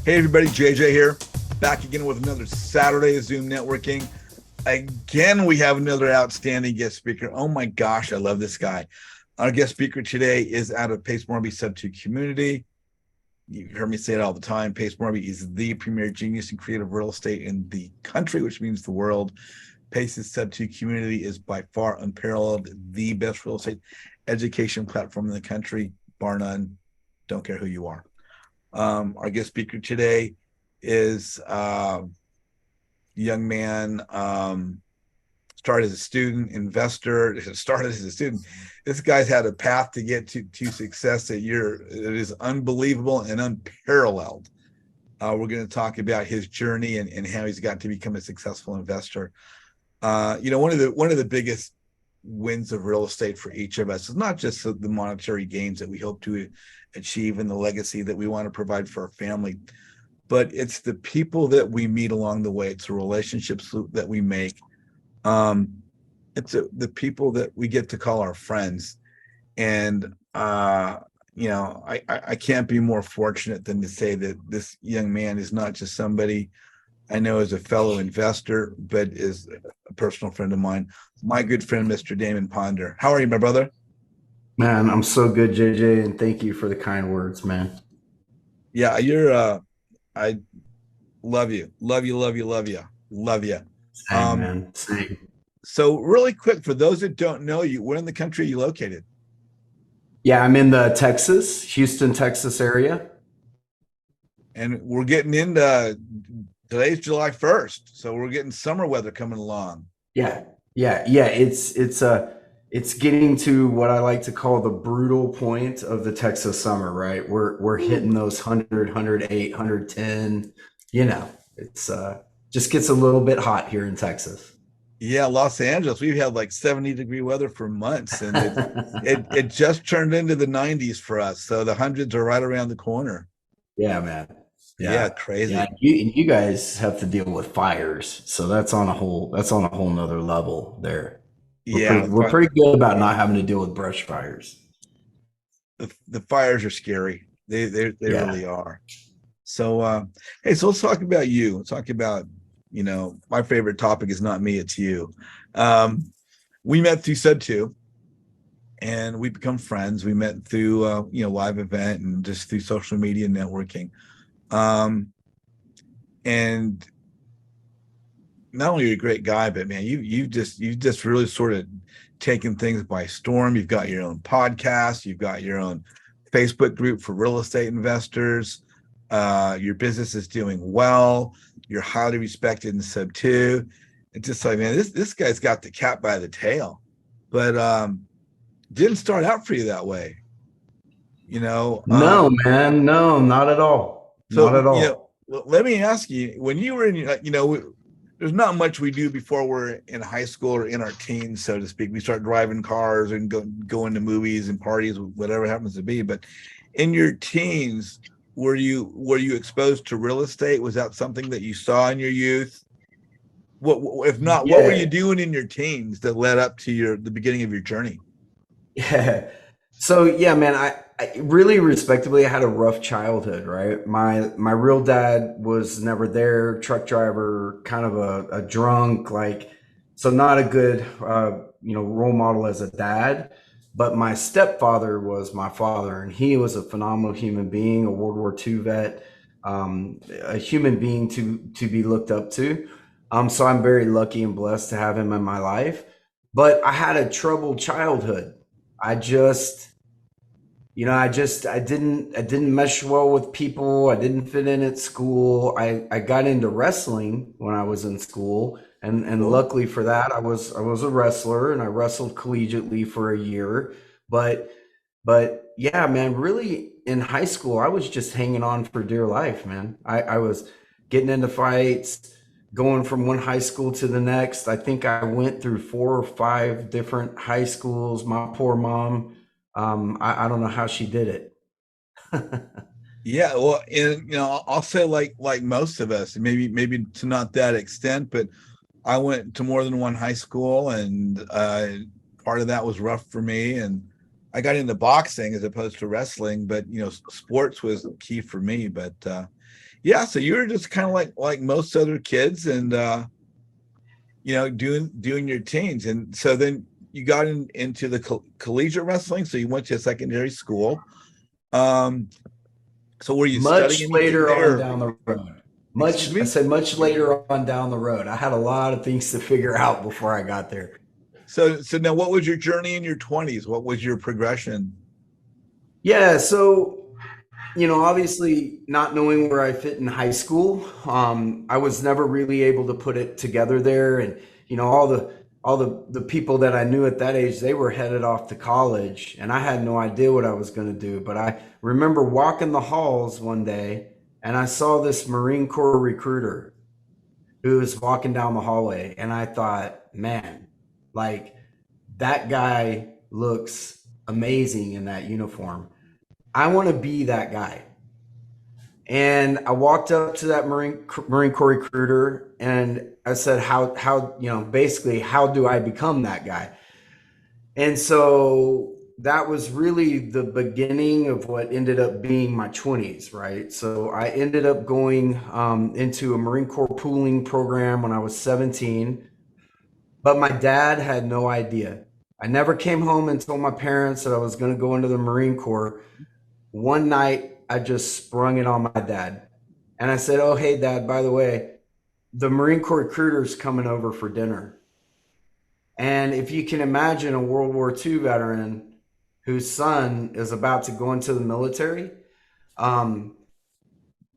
Hey everybody, JJ here, back again with another Saturday of Zoom networking. Again, we have another outstanding guest speaker. Oh my gosh, I love this guy. Our guest speaker today is out of Pace Morby Sub2 community. You heard me say it all the time. Pace Morby is the premier genius in creative real estate in the country, which means the world. Pace's Sub2 community is by far unparalleled, the best real estate education platform in the country, bar none. Don't care who you are. Our guest speaker today is a young man, started as a student, investor, started as a student. This guy's had a path to get to success that it is unbelievable and unparalleled. We're going to talk about his journey and how he's got to become a successful investor. One of the biggest wins of real estate for each of us is not just the monetary gains that we hope to achieve and the legacy that we want to provide for our family, but it's the people that we meet along the way. It's the relationships that we make. It's the people that we get to call our friends. And I can't be more fortunate than to say that this young man is not just somebody I know as a fellow investor, but is a personal friend of mine, my good friend, Mr. Damon Ponder. How are you, my brother? Man, I'm so good, JJ, and thank you for the kind words, man. Yeah, I love you, love you, love you, love you, love you. Same, man. Same. So really quick, for those that don't know you, where in the country are you located? Yeah, I'm in the Houston, Texas area. And we're getting into today's July 1st, so we're getting summer weather coming along. Yeah, yeah. It's getting to what I like to call the brutal point of the Texas summer, right? We're hitting those 100, you know, it's just gets a little bit hot here in Texas. Yeah, Los Angeles, we've had like 70-degree weather for months, and it just turned into the 90s for us. So the hundreds are right around the corner. Yeah, man. Yeah, Yeah. Yeah. crazy. You guys have to deal with fires. So that's on a whole nother level there. Yeah, We're pretty good about not having to deal with brush fires. the fires are scary. They Yeah. really are. So hey, so let's talk about you. Let's talk about, my favorite topic is not me, it's you. Um, we met through Sub2, and we become friends. We met through live event and just through social media networking. Um, and not only are you a great guy, but man, you've just really sort of taken things by storm. You've got your own podcast, you've got your own Facebook group for real estate investors. Your business is doing well. You're highly respected in Sub2. It's just like, man, this guy's got the cat by the tail. But didn't start out for you that way, you know. No, man. No, not at all. Not So at all. let me ask you, when you were in, there's not much we do before we're in high school or in our teens, so to speak. We start driving cars and going to movies and parties, whatever it happens to be. But in your teens, were you exposed to real estate? Was that something that you saw in your youth? What if not, what were you Yeah. doing in your teens that led up to the beginning of your journey? Yeah. So yeah, man, I really respectably I had a rough childhood, right? My real dad was never there, truck driver, kind of a drunk, like so not a good role model as a dad. But my stepfather was my father, and he was a phenomenal human being, a World War II vet, a human being to be looked up to. So I'm very lucky and blessed to have him in my life. But I had a troubled childhood. I just, I didn't mesh well with people. I didn't fit in at school. I got into wrestling when I was in school, and Cool. luckily for that, I was a wrestler and I wrestled collegiately for a year. But yeah, man, really in high school, I was just hanging on for dear life, man. I was getting into fights, going from one high school to the next. I think I went through four or five different high schools. My poor mom, I don't know how she did it. Yeah, well, and I'll say like most of us, maybe to not that extent, but I went to more than one high school, and part of that was rough for me. And I got into boxing as opposed to wrestling, but sports was key for me. But yeah, so you were just kind of like most other kids, and doing your teens, and so then you got into the collegiate wrestling. So you went to a secondary school. Um, so were you studying Much anything later on there? down the road. Excuse I me. said much later on down the road. I had a lot of things to figure out before I got there. So now, what was your journey in your 20s? What was your progression? Yeah, so obviously not knowing where I fit in high school, I was never really able to put it together there. And all the people that I knew at that age, they were headed off to college, and I had no idea what I was going to do. But I remember walking the halls one day, and I saw this Marine Corps recruiter who was walking down the hallway, and I thought, man, like that guy looks amazing in that uniform. I want to be that guy. And I walked up to that Marine Corps recruiter and I said, basically, how do I become that guy? And so that was really the beginning of what ended up being my 20s, right? So I ended up going into a Marine Corps pooling program when I was 17, but my dad had no idea. I never came home and told my parents that I was going to go into the Marine Corps. One night, I just sprung it on my dad. And I said, "Oh, hey, Dad, by the way, the Marine Corps recruiter's coming over for dinner." And if you can imagine a World War II veteran whose son is about to go into the military, um,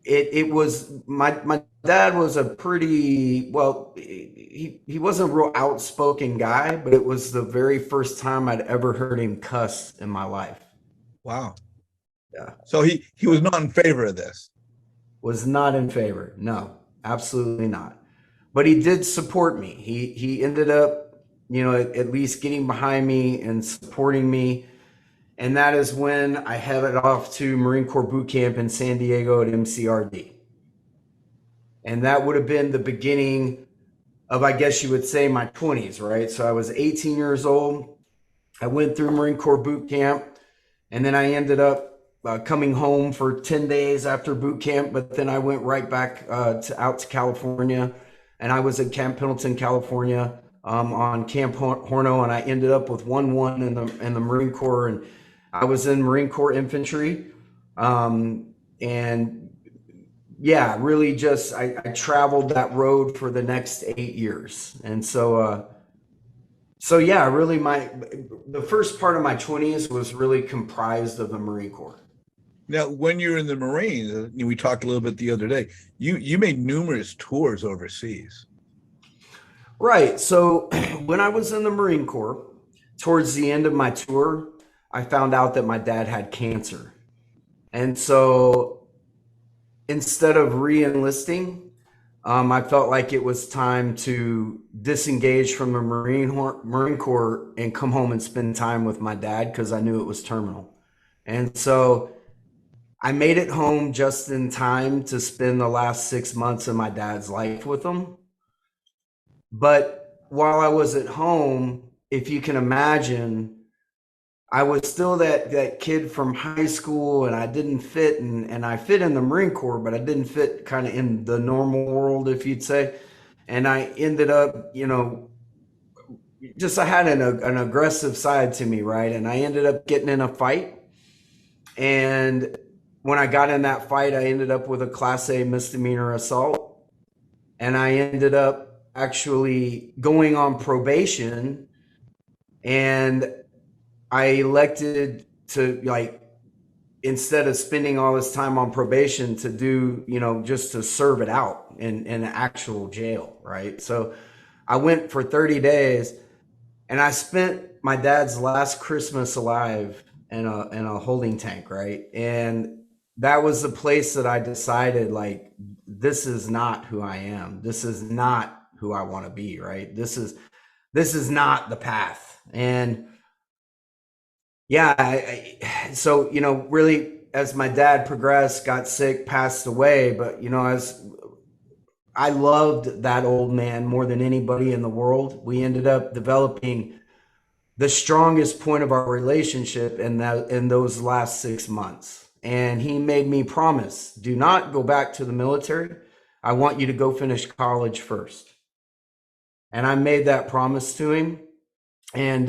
it was my dad was a pretty well, he wasn't a real outspoken guy, but it was the very first time I'd ever heard him cuss in my life. Wow. Yeah. So he was not in favor of this. Was not in favor. No, absolutely not. But he did support me. He ended up, at least getting behind me and supporting me. And that is when I headed off to Marine Corps boot camp in San Diego at MCRD. And that would have been the beginning of, I guess you would say, my 20s, right? So I was 18 years old. I went through Marine Corps boot camp, and then I ended up coming home for 10 days after boot camp. But then I went right back out to California, and I was at Camp Pendleton, California, on Camp Horno, and I ended up with 1-1 in the Marine Corps, and I was in Marine Corps infantry, and yeah, really just I traveled that road for the next 8 years, and so yeah, really the first part of my 20s was really comprised of the Marine Corps. Now, when you're in the Marines, we talked a little bit the other day. You made numerous tours overseas. Right. So when I was in the Marine Corps, towards the end of my tour, I found out that my dad had cancer. And so instead of re-enlisting, I felt like it was time to disengage from the Marine Corps and come home and spend time with my dad because I knew it was terminal. And so I made it home just in time to spend the last 6 months of my dad's life with him. But while I was at home, if you can imagine, I was still that kid from high school, and I didn't fit, and I fit in the Marine Corps, but I didn't fit kind of in the normal world, if you'd say. And I ended up, just I had an aggressive side to me, right? And I ended up getting in a fight. And when I got in that fight, I ended up with a Class A misdemeanor assault. And I ended up actually going on probation, and I elected to, like, instead of spending all this time on probation, to do, just to serve it out in an actual jail, right? So I went for 30 days, and I spent my dad's last Christmas alive in a holding tank, right? And that was the place that I decided, like, this is not who I am. This is not who I want to be, right? This is not the path. And yeah, so really, as my dad progressed, got sick, passed away, but as I loved that old man more than anybody in the world, we ended up developing the strongest point of our relationship in those last 6 months. And he made me promise, do not go back to the military. I want you to go finish college first. And I made that promise to him. And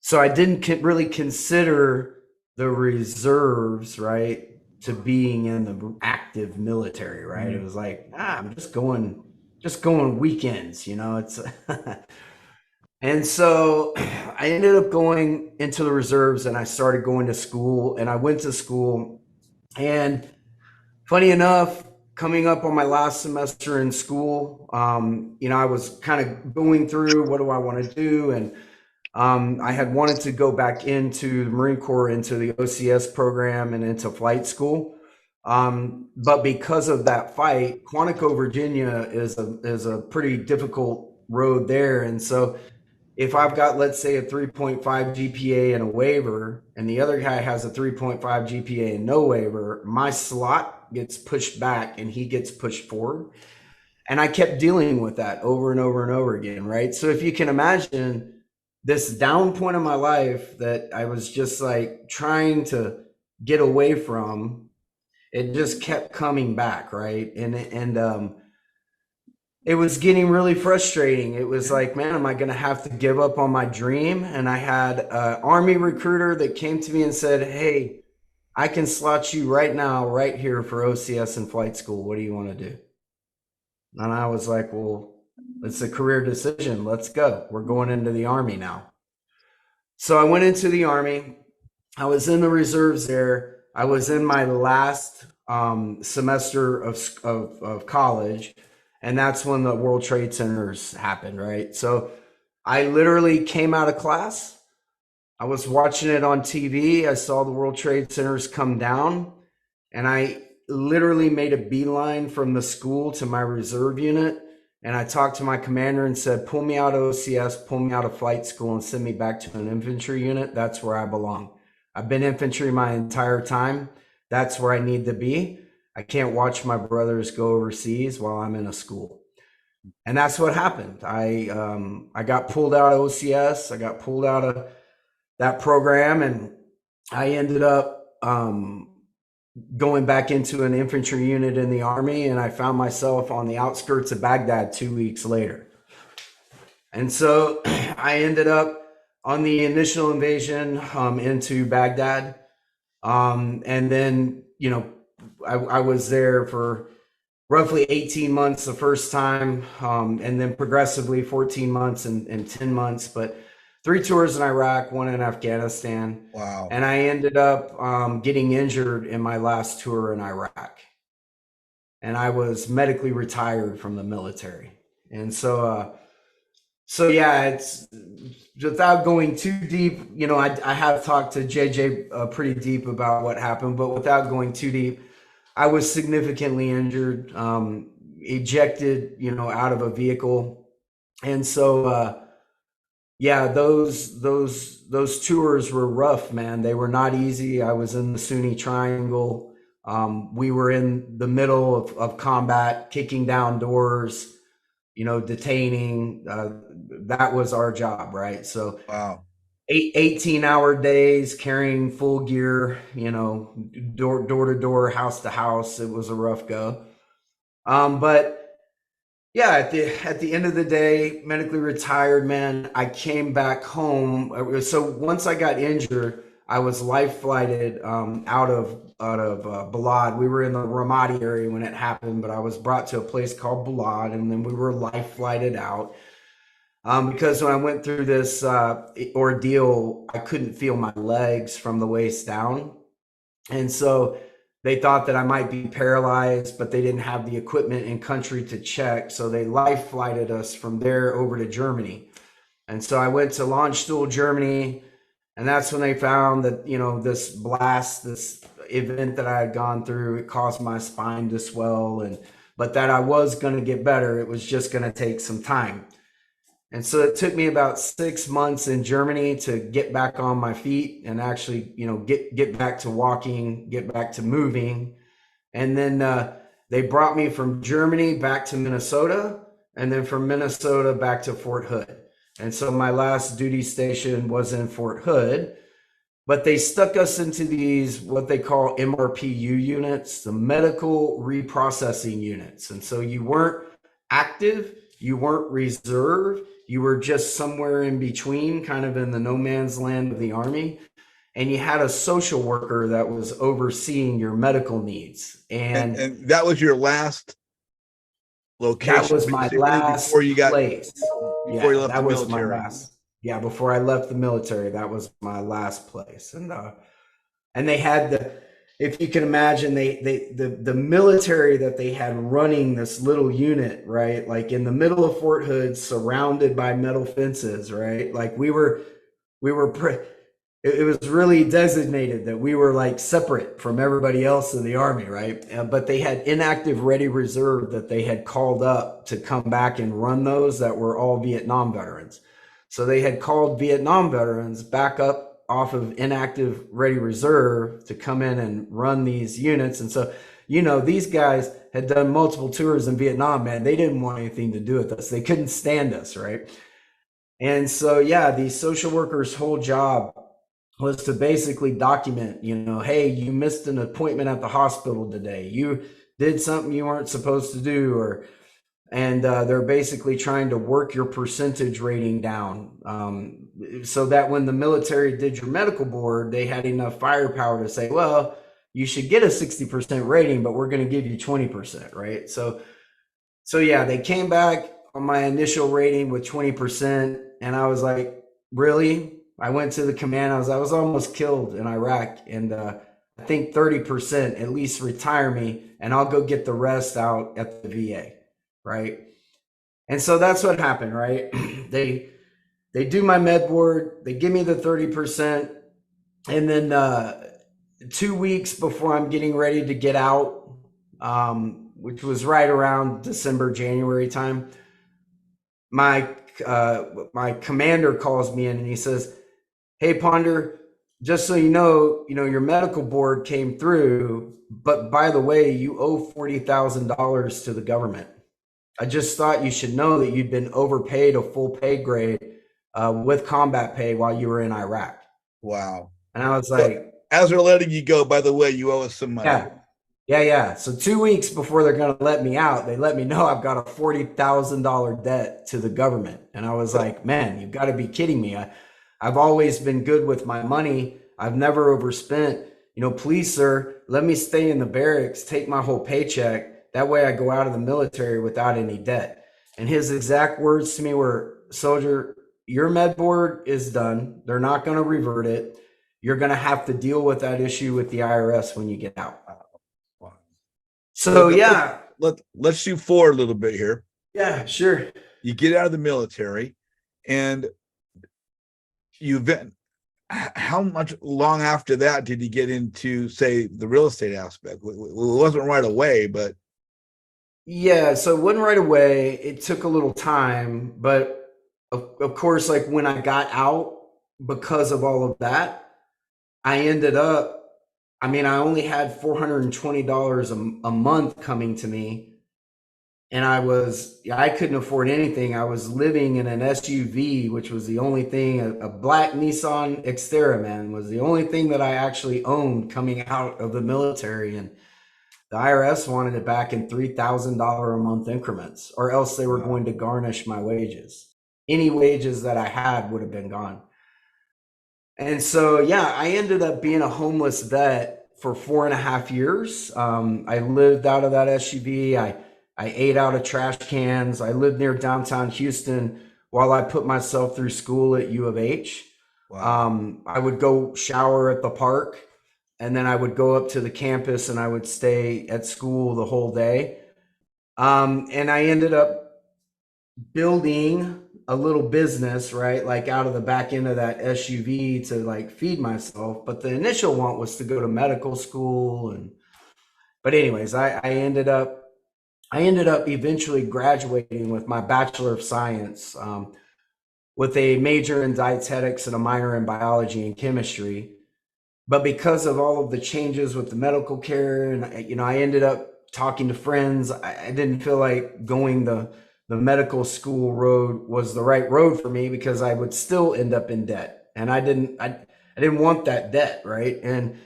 so I didn't really consider the reserves, right, to being in the active military, right? It was like, I'm just going weekends, it's and so I ended up going into the reserves and I started going to school and I went to school. And funny enough, coming up on my last semester in school, I was kind of going through what do I want to do. And I had wanted to go back into the Marine Corps, into the OCS program and into flight school. But because of that fight, Quantico, Virginia is a pretty difficult road there. And so if I've got, let's say, a 3.5 GPA and a waiver, and the other guy has a 3.5 GPA and no waiver, my slot gets pushed back and he gets pushed forward. And I kept dealing with that over and over and over again, right? So if you can imagine this down point in my life that I was just like trying to get away from, it just kept coming back, right? And it was getting really frustrating. It was like, man, am I going to have to give up on my dream? And I had an Army recruiter that came to me and said, hey, I can slot you right now, right here for OCS and flight school. What do you want to do? And I was like, well, it's a career decision. Let's go. We're going into the Army now. So I went into the Army. I was in the reserves there. I was in my last semester of college. And that's when the World Trade Centers happened, right? So I literally came out of class. I was watching it on TV. I saw the World Trade Centers come down, and I literally made a beeline from the school to my reserve unit. And I talked to my commander and said, pull me out of OCS, pull me out of flight school, and send me back to an infantry unit. That's where I belong. I've been infantry my entire time. That's where I need to be. I can't watch my brothers go overseas while I'm in a school. And that's what happened. I got pulled out of OCS. I got pulled out of that program, and I ended up going back into an infantry unit in the Army, and I found myself on the outskirts of Baghdad 2 weeks later. And so I ended up on the initial invasion into Baghdad. And then, I was there for roughly 18 months the first time, and then progressively 14 months and 10 months, but 3 tours in Iraq, 1 in Afghanistan. Wow. And I ended up getting injured in my last tour in Iraq. And I was medically retired from the military. And so yeah, it's without going too deep, I have talked to JJ pretty deep about what happened, but without going too deep, I was significantly injured, ejected, out of a vehicle. And so, yeah, those tours were rough, man. They were not easy. I was in the Sunni Triangle. We were in the middle of combat, kicking down doors, detaining. That was our job, right? So Wow. 18-hour days carrying full gear, door to door, house to house. It was a rough go. But yeah, at the end of the day, medically retired, man. I came back home. So once I got injured, I was life flighted out of Balad. We were in the Ramadi area when it happened, but I was brought to a place called Balad, and then we were life flighted out. Because when I went through this ordeal, I couldn't feel my legs from the waist down. And so they thought that I might be paralyzed, but they didn't have the equipment in country to check. So they life flighted us from there over to Germany. And so I went to Landstuhl, Germany. And that's when they found that, this blast, this event that I had gone through, it caused my spine to swell. But that I was going to get better. It was just going to take some time. And so it took me about 6 months in Germany to get back on my feet and actually, get back to walking, get back to moving. And then they brought me from Germany back to Minnesota, and then from Minnesota back to Fort Hood. And so my last duty station was in Fort Hood, but they stuck us into these, what they call MRPU units, the medical reprocessing units. And so you weren't active, you weren't reserve, you were just somewhere in between, kind of in the no man's land of the Army. And you had a social worker that was overseeing your medical needs. And And that was your last that location, was my basically, last place. before you Yeah, left the that was my military. last. Yeah, before I left the military, that was my last place. And they had the, if you can imagine, the military that they had running this little unit, right? Like in the middle of Fort Hood, surrounded by metal fences, right? Like we were it was really designated that we were like separate from everybody else in the Army, right? But they had inactive ready reserve that they had called up to come back and run those that were all Vietnam veterans. So they had called Vietnam veterans back up off of inactive ready reserve to come in and run these units. And so, these guys had done multiple tours in Vietnam, man. They didn't want anything to do with us. They couldn't stand us, right? And so, yeah, these social workers' whole job was to basically document, hey, you missed an appointment at the hospital today. You did something you weren't supposed to do, and they're basically trying to work your percentage rating down, so that when the military did your medical board, they had enough firepower to say, well, you should get a 60% rating, but we're going to give you 20%, right? So yeah, they came back on my initial rating with 20%, and I was like, really? I went to the command. I was almost killed in Iraq, and I think 30% at least retire me, and I'll go get the rest out at the VA, right? And so that's what happened, right? they do my med board, they give me the 30%, and then 2 weeks before I'm getting ready to get out, which was right around December, January time, my my commander calls me in and he says, "Hey, Ponder, just so your medical board came through, but by the way, you owe $40,000 to the government. I just thought you should know that you'd been overpaid a full pay grade with combat pay while you were in Iraq." Wow. And I was So like, as they're letting you go, by the way, you owe us some money. yeah, yeah. So 2 weeks before they're going to let me out, they let me know I've got a $40,000 debt to the government. And I was like, man, you've got to be kidding me. I've always been good with my money. I've never overspent. Please, sir, let me stay in the barracks, take my whole paycheck. That way I go out of the military without any debt. And his exact words to me were, "Soldier, your med board is done. They're not going to revert it. You're going to have to deal with that issue with the IRS when you get out." Wow. So, yeah. Let's shoot forward a little bit here. Yeah, sure. You get out of the military, and you've been, how much long after that did you get into, say, the real estate aspect? It wasn't right away, but Yeah, so it wasn't right away. It took a little time, but of course, like when I got out, because of all of that, I ended up, I only had $420 a month coming to me, and I couldn't afford anything. I was living in an SUV, which was the only thing, a black Nissan Xterra, man, was the only thing that I actually owned coming out of the military. And the IRS wanted it back in $3,000 a month increments, or else they were going to garnish my wages. Any wages that I had would have been gone. And so, yeah, I ended up being a homeless vet for 4.5 years. I lived out of that SUV. I ate out of trash cans. I lived near downtown Houston while I put myself through school at U of H. wow. I would go shower at the park, and then I would go up to the campus and I would stay at school the whole day. And I ended up building a little business, right? Like out of the back end of that SUV to like feed myself. But the initial want was to go to medical school. But anyways, I ended up eventually graduating with my Bachelor of Science, with a major in dietetics and a minor in biology and chemistry. But because of all of the changes with the medical care, and I ended up talking to friends, I didn't feel like going the medical school road was the right road for me because I would still end up in debt. And I didn't want that debt, right? And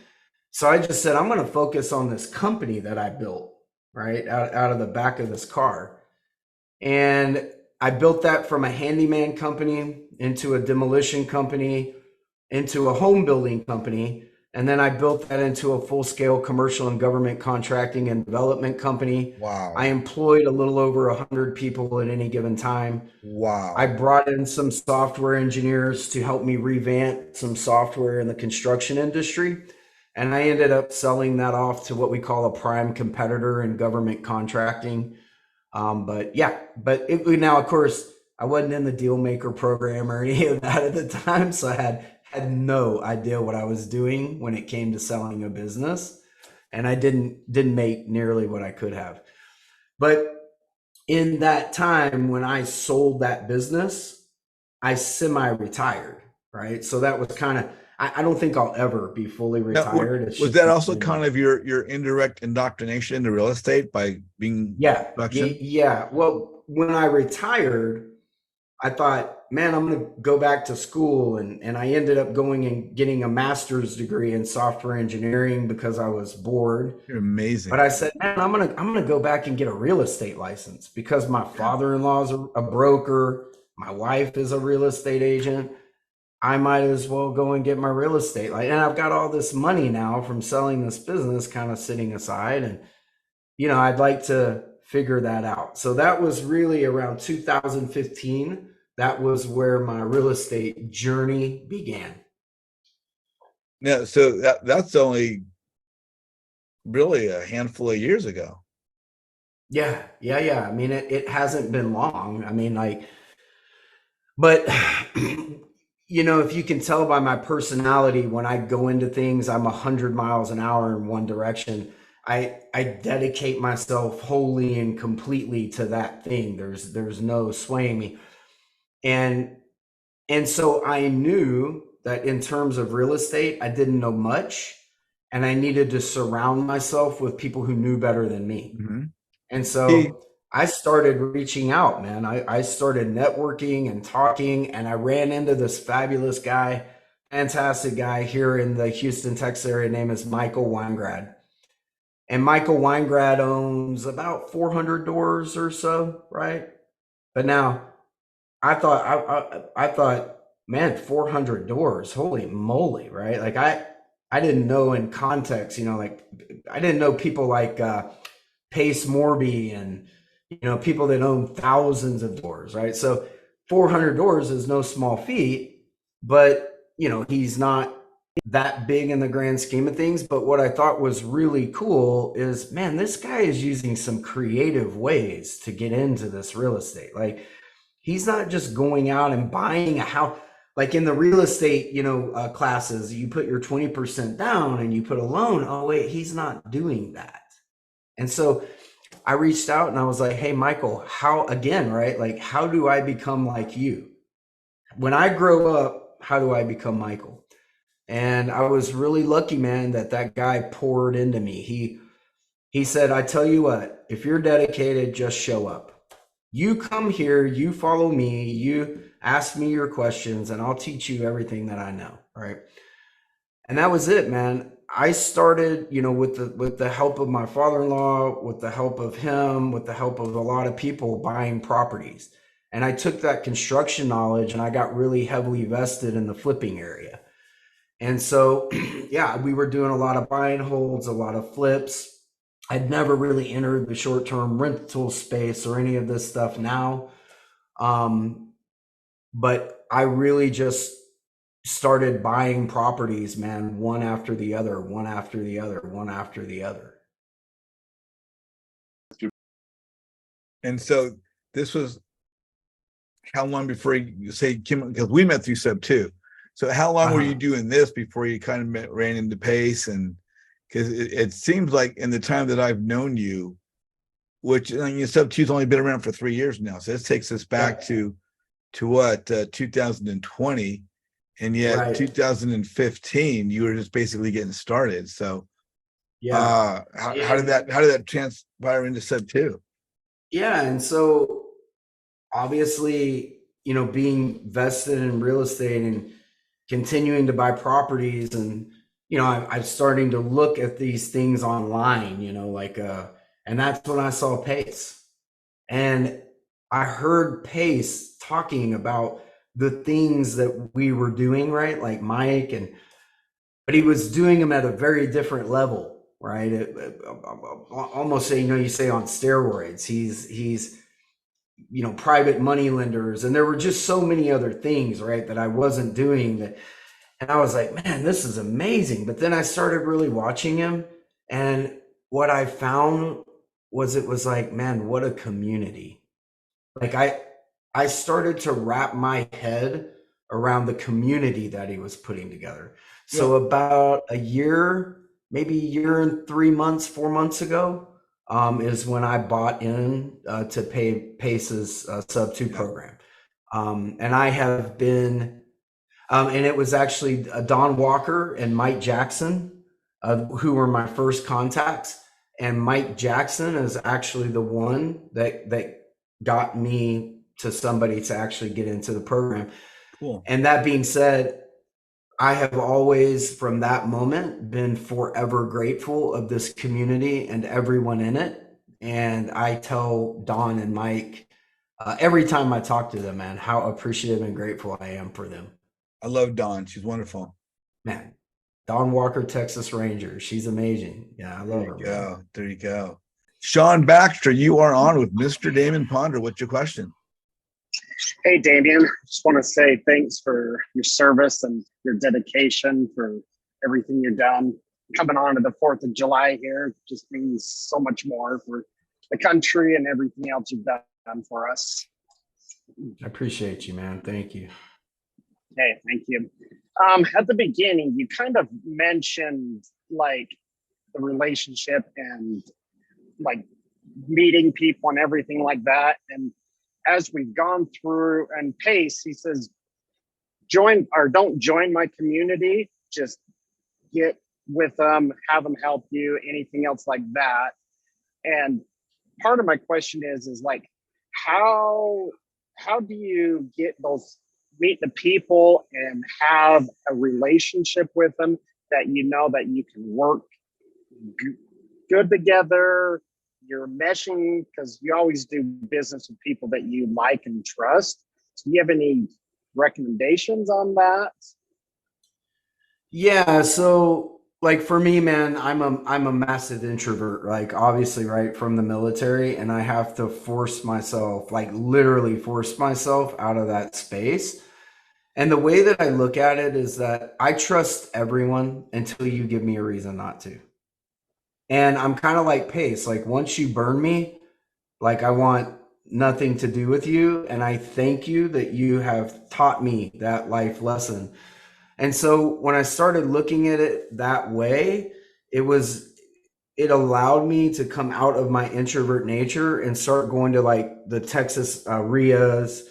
so I just said, I'm going to focus on this company that I built, right? Out of the back of this car. And I built that from a handyman company into a demolition company into a home building company. And then I built that into a full scale commercial and government contracting and development company. I Wow. employed a little over 100 people at any given time. I Wow. brought in some software engineers to help me revamp some software in the construction industry. And I ended up selling that off to what we call a prime competitor in government contracting. But yeah, now of course I wasn't in the deal maker program or any of that at the time, so I had no idea what I was doing when it came to selling a business, and I didn't make nearly what I could have. But in that time when I sold that business, I semi-retired, right? So that was kind of I don't think I'll ever be fully Now, retired. It's was just that also kind of your indirect indoctrination into real estate by being yeah, production? yeah. Well, when I retired, I thought, man, I'm going to go back to school. And I ended up going and getting a master's degree in software engineering because I was bored. You're But amazing. I said, man, I'm gonna go back and get a real estate license because my Yeah. father-in-law is a broker. My wife is a real estate agent. I might as well go and get my real estate. And I've got all this money now from selling this business kind of sitting aside. And I'd like to figure that out. So that was really around 2015. That was where my real estate journey began. Yeah. So that's only really a handful of years ago. Yeah, yeah, yeah. I mean, it hasn't been long. I mean, but if you can tell by my personality, when I go into things, I'm 100 miles an hour in one direction. I dedicate myself wholly and completely to that thing. There's no swaying me. And And so I knew that in terms of real estate, I didn't know much and I needed to surround myself with people who knew better than me. Hmm. And He, so I started reaching out, man. I started networking and talking, and I ran into this fabulous guy, fantastic guy here in the Houston, Texas area. Name is Michael Weingrad. And Michael Weingrad owns about 400 doors or so, right? But now I thought, man, 400 doors, holy moly, right? Like I didn't know in context, like I didn't know people like Pace Morby and people that own thousands of doors, right? So 400 doors is no small feat, but he's not that big in the grand scheme of things. But what I thought was really cool is, man, this guy is using some creative ways to get into this real estate. Like he's not just going out and buying a house. Like in the real estate, classes, you put your 20% down and you put a loan. Oh, wait, he's not doing that. And so I reached out and I was like, hey, Michael, how, again, right? Like, how do I become like you? When I grow up, how do I become Michael? And I was really lucky, man, that guy poured into me. He said, I tell you what, if you're dedicated, just show up. You come here, you follow me, you ask me your questions, and I'll teach you everything that I know. Right. And that was it, man. I started, with the help of my father-in-law, with the help of him, with the help of a lot of people buying properties. And I took that construction knowledge and I got really heavily vested in the flipping area. And so, yeah, we were doing a lot of buy and holds, a lot of flips. I'd never really entered the short-term rental space or any of this stuff now. Um, but I really just started buying properties, man, one after the other, one after the other, one after the other. and so this was how long before you say Kim? Because we met through Sub too. So how long were you Uh-huh. doing this before you kind of ran into Pace? And because it seems like in the time that I've known you, which Sub two's only been around for 3 years now, so this takes us back Yep. to what 2020, and yet Right. 2015 you were just basically getting started. So Yeah. how did that transpire into Sub two? Yeah. And so obviously, being vested in real estate and continuing to buy properties, and I'm starting to look at these things online, and that's when I saw Pace. And I heard Pace talking about the things that we were doing, right? Like Mike, but he was doing them at a very different level, right? Almost say, you say on steroids. He's private money lenders, and there were just so many other things, right, that I wasn't doing that. And I was like, man, this is amazing. But then I started really watching him, and what I found was it was like, man, what a community. Like I started to wrap my head around the community that he was putting together. Yeah. So about a year, maybe a year and 3 months, 4 months ago, is when I bought in to Pace's Sub 2 Yeah. program. And I have been, and it was actually Don Walker and Mike Jackson, who were my first contacts. And Mike Jackson is actually the one that got me to somebody to actually get into the program. Cool. And that being said, I have always, from that moment, been forever grateful of this community and everyone in it. And I tell Don and Mike every time I talk to them, man, how appreciative and grateful I am for them. I love Dawn. She's wonderful. Man, Don Walker, Texas Ranger. She's amazing. Yeah, I love her. There you go. There you go. Sean Baxter, you are on with Mr. Damon Ponder. What's your question? Hey, Damien. Just want to say thanks for your service and your dedication for everything you've done. Coming on to the 4th of July here just means so much more for the country and everything else you've done for us. I appreciate you, man. Thank you. Hey, thank you. At the beginning, you kind of mentioned like the relationship and like meeting people and everything like that. And as we've gone through, and Pace, he says, join or don't join my community, just get with them, have them help you, anything else like that. And part of my question is like, how do you get those, meet the people and have a relationship with them that that you can work good together, you're meshing, because you always do business with people that you like and trust. So do you have any recommendations on that? Yeah, so like for me, man, I'm a massive introvert, like obviously, right, from the military, and I have to force myself, like literally force myself out of that space. And the way that I look at it is that I trust everyone until you give me a reason not to. And I'm kind of like Pace, like once you burn me, like I want nothing to do with you. And I thank you that you have taught me that life lesson. And so when I started looking at it that way, it allowed me to come out of my introvert nature and start going to like the Texas RIAs.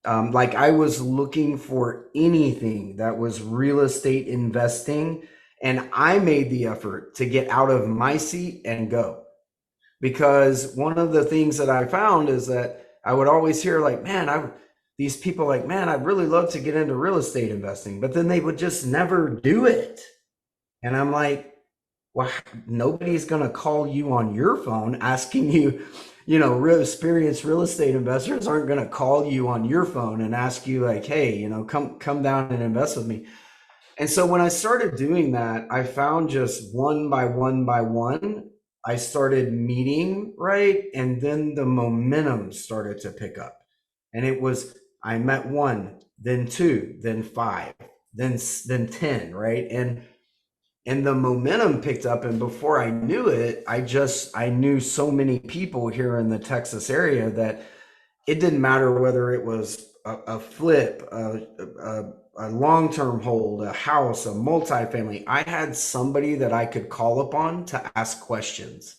Like I was looking for anything that was real estate investing, and I made the effort to get out of my seat and go. Because one of the things that I found is that I would always hear like, man, these people like, man, I'd really love to get into real estate investing, but then they would just never do it. And I'm like, well, nobody's going to call you on your phone asking you, real experienced real estate investors aren't going to call you on your phone and ask you like, hey, come down and invest with me. And so when I started doing that, I found just one by one by one, I started meeting, right? And then the momentum started to pick up. And it was, I met one, then two, then five, then 10, right? And the momentum picked up, and before I knew it, I knew so many people here in the Texas area that it didn't matter whether it was a flip, a long-term hold, a house, a multifamily. I had somebody that I could call upon to ask questions.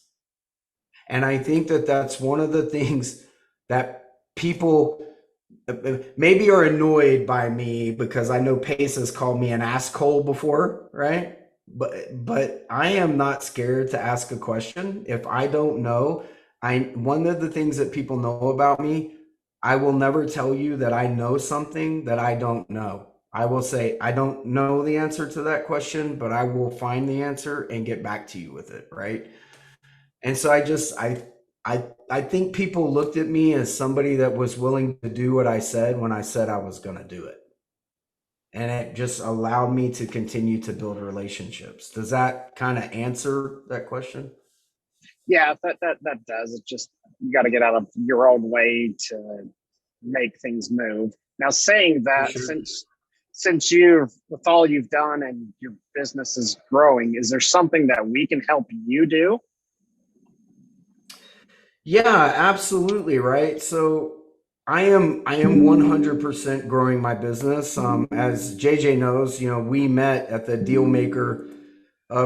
And I think that that's one of the things that people maybe are annoyed by me, because I know Pace has called me an asshole before, right? But I am not scared to ask a question. If I don't know, one of the things that people know about me, I will never tell you that I know something that I don't know. I will say, I don't know the answer to that question, but I will find the answer and get back to you with it. Right. And so I think people looked at me as somebody that was willing to do what I said when I said I was going to do it. And it just allowed me to continue to build relationships. Does that kind of answer that question? Yeah, that does. It's just you got to get out of your own way to make things move. Now, saying For that, sure. since you've with all you've done and your business is growing, is there something that we can help you do? Yeah, absolutely, right? So I am 100% growing my business. As JJ knows, we met at the Dealmaker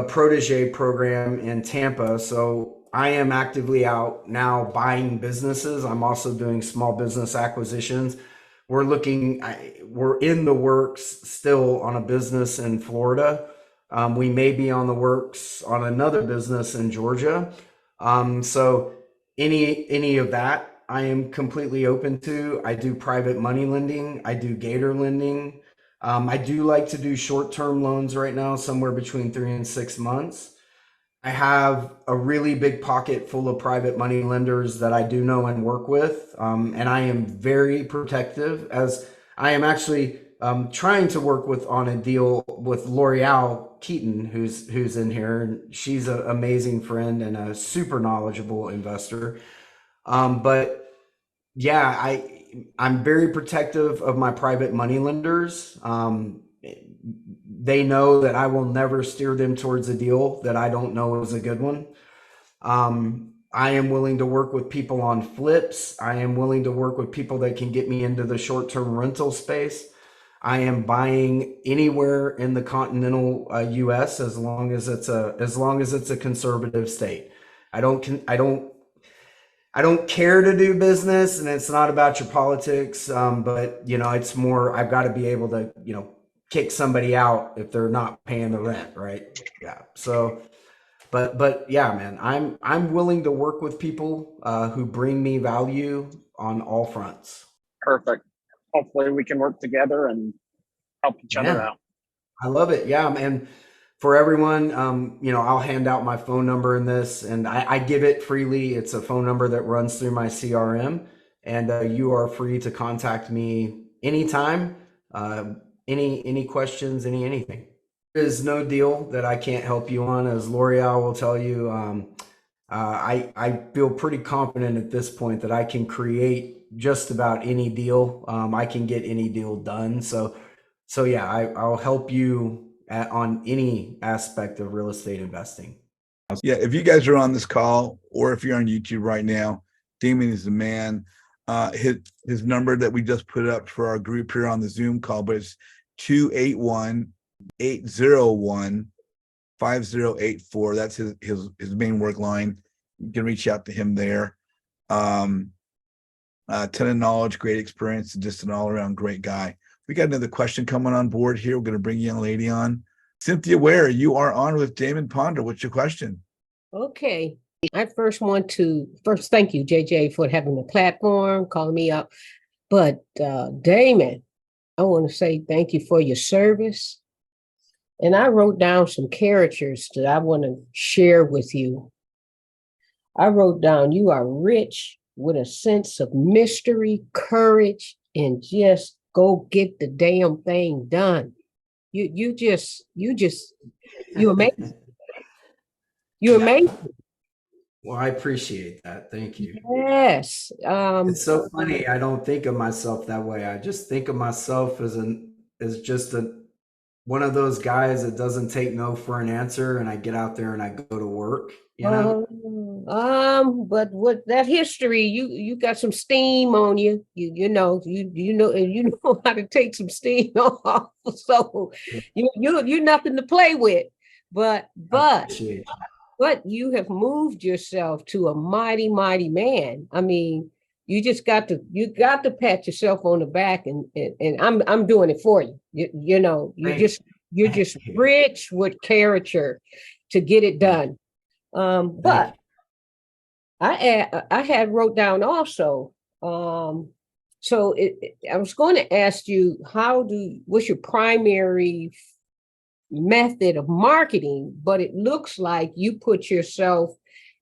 protege program in Tampa. So I am actively out now buying businesses. I'm also doing small business acquisitions. We're in the works still on a business in Florida. We may be on the works on another business in Georgia. So any of that, I am completely open to. I do private money lending. I do gator lending. I do like to do short-term loans right now, somewhere between 3 and 6 months. I have a really big pocket full of private money lenders that I do know and work with. And I am very protective as I am actually trying to work with on a deal with L'Oreal Keaton, who's in here. And she's an amazing friend and a super knowledgeable investor. But yeah, I'm very protective of my private money lenders. They know that I will never steer them towards a deal that I don't know is a good one. I am willing to work with people on flips. I am willing to work with people that can get me into the short-term rental space. I am buying anywhere in the continental U.S. as long as it's a conservative state. I don't I don't care to do business, and it's not about your politics. But it's more I've got to be able to kick somebody out if they're not paying the rent, right? Yeah. So, but yeah, man, I'm willing to work with people who bring me value on all fronts. Perfect. Hopefully, we can work together and help each other Yeah, out. I love it. Yeah, and for everyone, I'll hand out my phone number in this, and I give it freely. It's a phone number that runs through my CRM, and you are free to contact me anytime. Uh, any questions, anything. There is no deal that I can't help you on, as L'Oreal will tell you. I feel pretty confident at this point that I can create just about any deal. I can get any deal done. So yeah, I'll help you on any aspect of real estate investing. Yeah, if you guys are on this call or if you're on YouTube right now, Damon is the man. His number that we just put up for our group here on the Zoom call, but it's 281-801-5084. That's his main work line. You can reach out to him there. Ton of knowledge, great experience, and just an all-around great guy. We got another question coming on board here. We're going to bring a young lady on. Cynthia Ware, you are on with Damon Ponder. What's your question? Okay. I first want to thank you, JJ, for having the platform, calling me up. But Damon, I want to say thank you for your service. And I wrote down some characters that I want to share with you. I wrote down you are rich with a sense of mystery, courage, and just go get the damn thing done. You're amazing. You're amazing. Well, I appreciate that. Thank you. Yes. It's so funny. I don't think of myself that way. I just think of myself as just one of those guys that doesn't take no for an answer, and I get out there and I go to work, But with that history, you got some steam on you. You know how to take some steam off. So you're nothing to play with. But you have moved yourself to a mighty, mighty man. I mean, you got to pat yourself on the back, and I'm doing it for you. You're just rich with character to get it done. But I had wrote down also, So I was going to ask you, what's your primary method of marketing? But it looks like you put yourself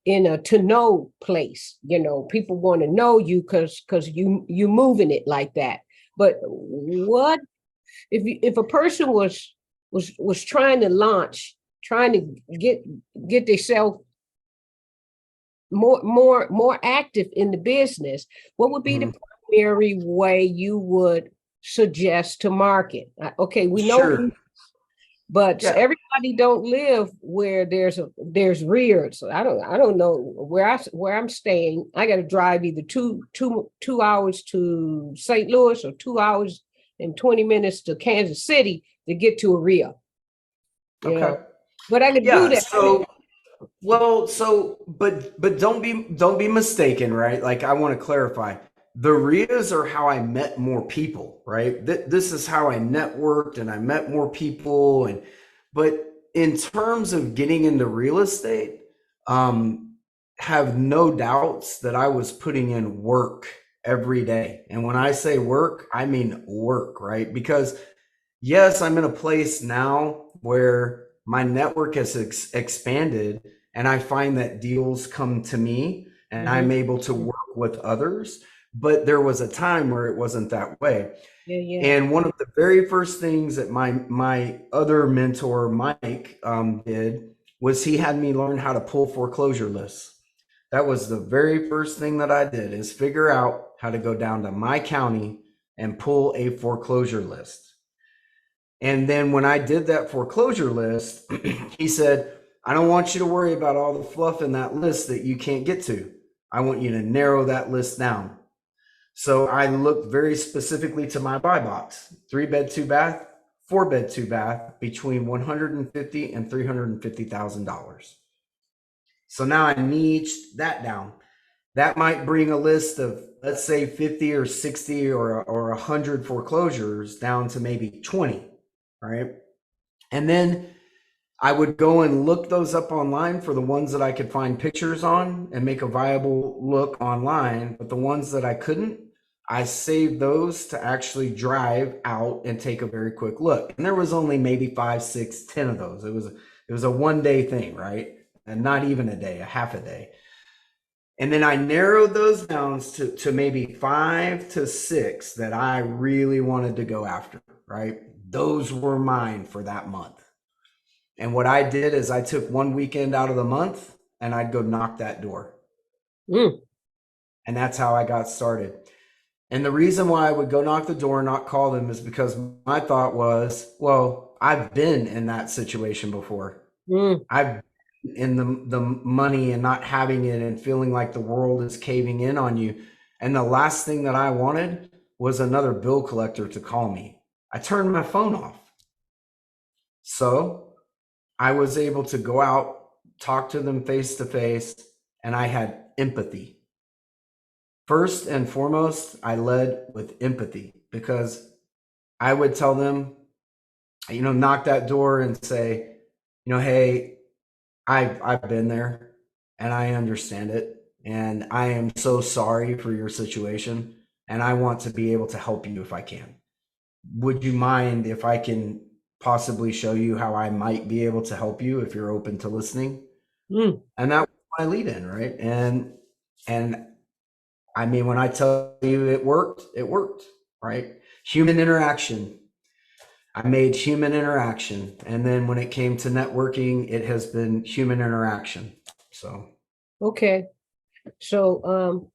in a to know place. You know, people want to know you because you moving it like that. But what if a person was trying to launch, trying to get themselves more active in the business, what would be the primary way you would suggest to market? Okay, we know, Sure. but Yeah. everybody don't live where there's rears. I don't know where I'm staying. I got to drive either two hours to St. Louis or 2 hours and 20 minutes to Kansas City to get to a rear. You know, but I could do Yeah. that. So, well, but don't be mistaken, right? Like, I want to clarify. The RIAs are how I met more people, right? This is how I networked and I met more people. But in terms of getting into real estate, have no doubts that I was putting in work every day. And when I say work, I mean work, right? Because yes, I'm in a place now where my network has expanded, and I find that deals come to me and I'm able to work with others. But there was a time where it wasn't that way. Yeah. And one of the very first things that my other mentor, Mike, did was he had me learn how to pull foreclosure lists. That was the very first thing that I did, is figure out how to go down to my county and pull a foreclosure list. And then when I did that foreclosure list, he said, I don't want you to worry about all the fluff in that list that you can't get to. I want you to narrow that list down. So I looked very specifically to my buy box: 3-bed, 2-bath, 4-bed, 2-bath, between $150,000 and $350,000. So now I niched that down. That might bring a list of, let's say, 50 or 60 or 100 foreclosures down to maybe 20, right? And then I would go and look those up online for the ones that I could find pictures on and make a viable look online. But the ones that I couldn't, I saved those to actually drive out and take a very quick look. And there was only maybe 5, 6, 10 of those. It was a one-day thing, right? And not even a day, a half a day. And then I narrowed those down to maybe 5 to 6 that I really wanted to go after, right? Those were mine for that month. And what I did is I took one weekend out of the month and I'd go knock that door. And that's how I got started. And the reason why I would go knock the door and not call them is because my thought was, well, I've been in that situation before. I've been in the money and not having it and feeling like the world is caving in on you. And the last thing that I wanted was another bill collector to call me. I turned my phone off. So I was able to go out, talk to them face to face, and I had empathy. First and foremost, I led with empathy, because I would tell them, knock that door and say, hey, I've been there and I understand it. And I am so sorry for your situation. And I want to be able to help you if I can. Would you mind if I can possibly show you how I might be able to help you if you're open to listening? And that was my lead in, right? And I mean, when I tell you it worked, right? Human interaction. I made human interaction. And then when it came to networking, it has been human interaction. So. Okay. So,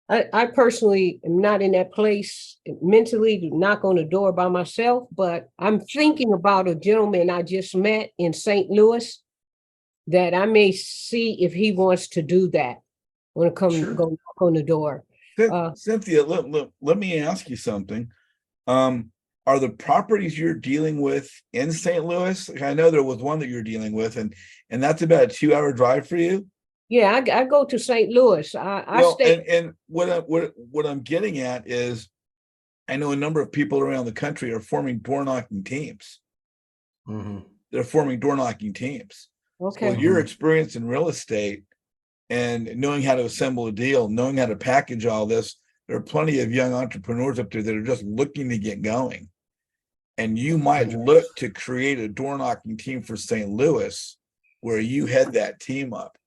I personally am not in that place mentally to knock on the door by myself, but I'm thinking about a gentleman I just met in St. Louis that I may see if he wants to do that. Want to come go knock on the door. Cynthia, let me ask you something. Are the properties you're dealing with in St. Louis? I know there was one that you're dealing with, and that's about a 2-hour drive for you. Yeah, I go to St. Louis. I stay. And what I'm getting at is, I know a number of people around the country are forming door knocking teams. They're forming door knocking teams. Okay. So your experience in real estate and knowing how to assemble a deal, knowing how to package all this, there are plenty of young entrepreneurs up there that are just looking to get going. And you might look to create a door knocking team for St. Louis where you head that team up.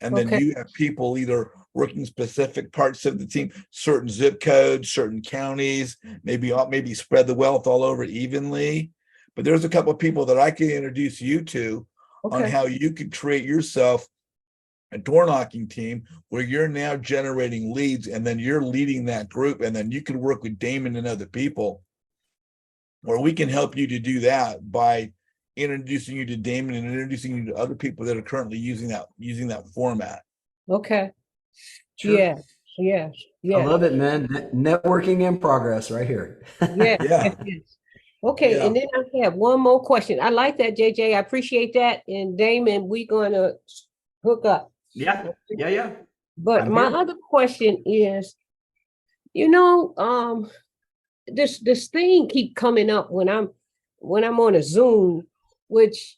And then you have people either working specific parts of the team, certain zip codes, certain counties, maybe spread the wealth all over evenly. But there's a couple of people that I can introduce you to on how you could create yourself a door knocking team where you're now generating leads, and then you're leading that group, and then you can work with Damon and other people where we can help you to do that by introducing you to Damon and introducing you to other people that are currently using that format. Okay. Sure. Yes. I love it, man. Networking in progress right here. Yes. Okay, Yeah. and then I have one more question. I like that, JJ. I appreciate that. And Damon, we're gonna hook up. Yeah. But I'm my here. other question is, this thing keep coming up when I'm on a Zoom, which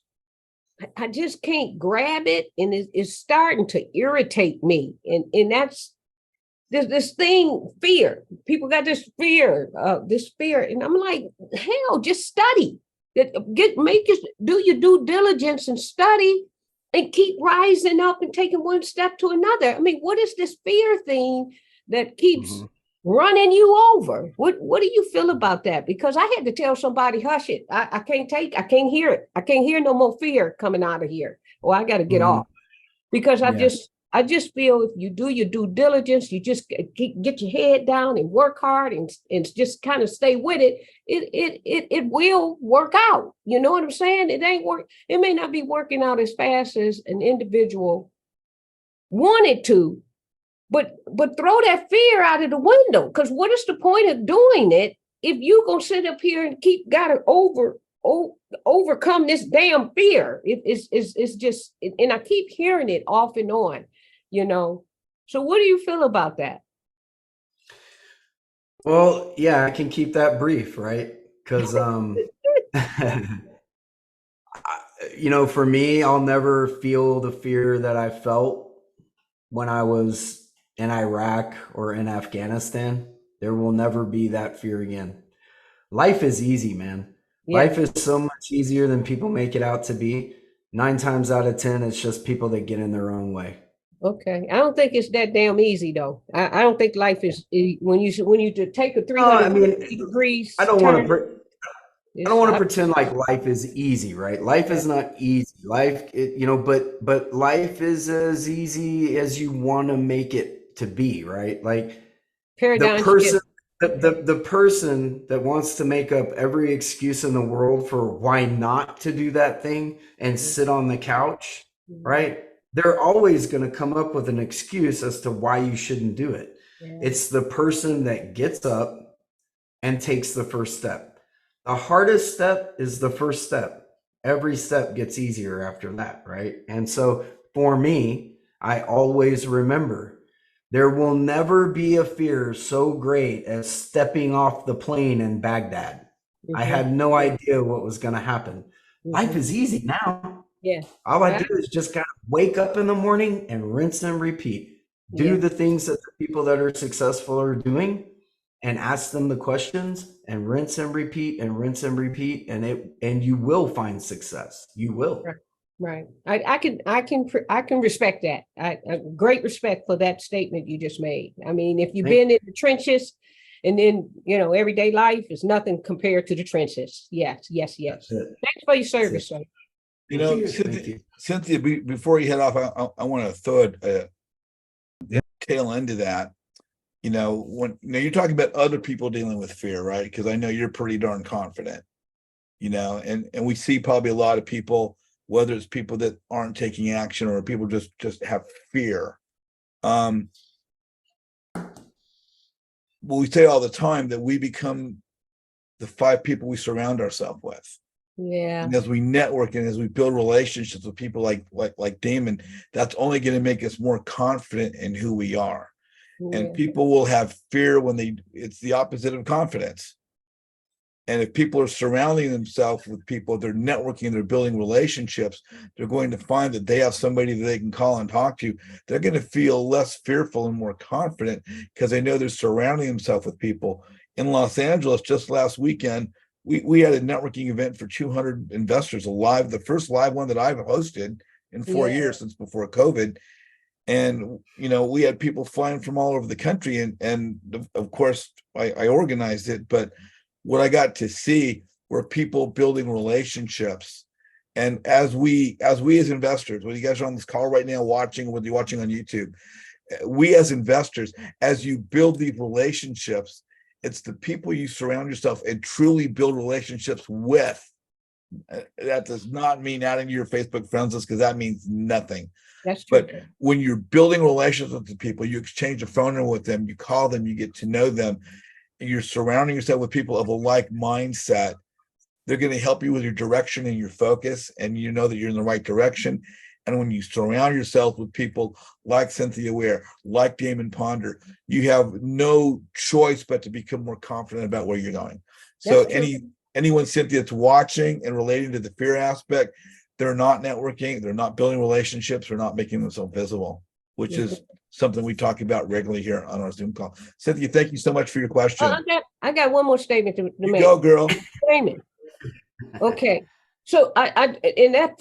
I just can't grab it, and it's starting to irritate me. And that's this thing, fear. People got this fear, and I'm like, hell, just study. Do your due diligence and study and keep rising up and taking one step to another. I mean, what is this fear thing that keeps running you over? What do you feel about that? Because I had to tell somebody, hush it. I can't hear it. I can't hear no more fear coming out of here. Or I got to get off. Because I just feel if you do your due diligence, you just get your head down and work hard and just kind of stay with it. It will work out. You know what I'm saying? It may not be working out as fast as an individual wanted to, but throw that fear out of the window. Because what is the point of doing it if you gonna sit up here and gotta overcome this damn fear? It's just, and I keep hearing it off and on. So what do you feel about that? Well, yeah, I can keep that brief, right? Because for me, I'll never feel the fear that I felt when I was in Iraq or in Afghanistan. There will never be that fear again. Life is easy, man. Life is so much easier than people make it out to be. 9 times out of 10, it's just people that get in their own way. Okay, I don't think it's that damn easy though. I don't think life is when you take a 360 degrees. I don't want to pretend like life is easy, right? Life is not easy. But life is as easy as you want to make it to be, right? Like the person that wants to make up every excuse in the world for why not to do that thing and sit on the couch, right? They're always going to come up with an excuse as to why you shouldn't do it. Yeah. It's the person that gets up and takes the first step. The hardest step is the first step. Every step gets easier after that, right? And so for me, I always remember there will never be a fear so great as stepping off the plane in Baghdad. I had no idea what was going to happen. Life is easy now. Yeah. All I do is just kind of wake up in the morning and rinse and repeat. Do the things that the people that are successful are doing and ask them the questions and rinse and repeat and you will find success. You will. Right. I can respect that. I great respect for that statement you just made. I mean, if you've been in the trenches and then, everyday life is nothing compared to the trenches. Yes. Thanks for your service, sir. Cynthia, before you head off, I want to throw a tail into that. When you're talking about other people dealing with fear, right? Because I know you're pretty darn confident, and we see probably a lot of people, whether it's people that aren't taking action or people just have fear. We say all the time that we become the 5 people we surround ourselves with. Yeah. And as we network and as we build relationships with people like Damon, that's only going to make us more confident in who we are. Yeah. And people will have fear when it's the opposite of confidence. And if people are surrounding themselves with people, they're networking, they're building relationships, they're going to find that they have somebody that they can call and talk to. They're going to feel less fearful and more confident because they know they're surrounding themselves with people. In Los Angeles, just last weekend, we had a networking event for 200 investors, the first live one that I've hosted in 4 years since before COVID. And we had people flying from all over the country, and of course I organized it, but what I got to see were people building relationships. And as we as investors, whether you guys are on this call right now watching, whether you're watching on YouTube, we as investors, as you build these relationships, it's the people you surround yourself and truly build relationships with. That does not mean adding to your Facebook friends list, because that means nothing. That's true. But when you're building relationships with people, you exchange a phone number with them, you call them, you get to know them, and you're surrounding yourself with people of a like mindset. They're going to help you with your direction and your focus, and you know that you're in the right direction. And when you surround yourself with people like Cynthia Ware, like Damon Ponder, you have no choice but to become more confident about where you're going. So anyone, Cynthia, that's watching and relating to the fear aspect, they're not networking, they're not building relationships, they're not making themselves visible, which is something we talk about regularly here on our Zoom call. Cynthia, thank you so much for your question. I got one more statement to make. Go, girl. Damon. Okay. So I in that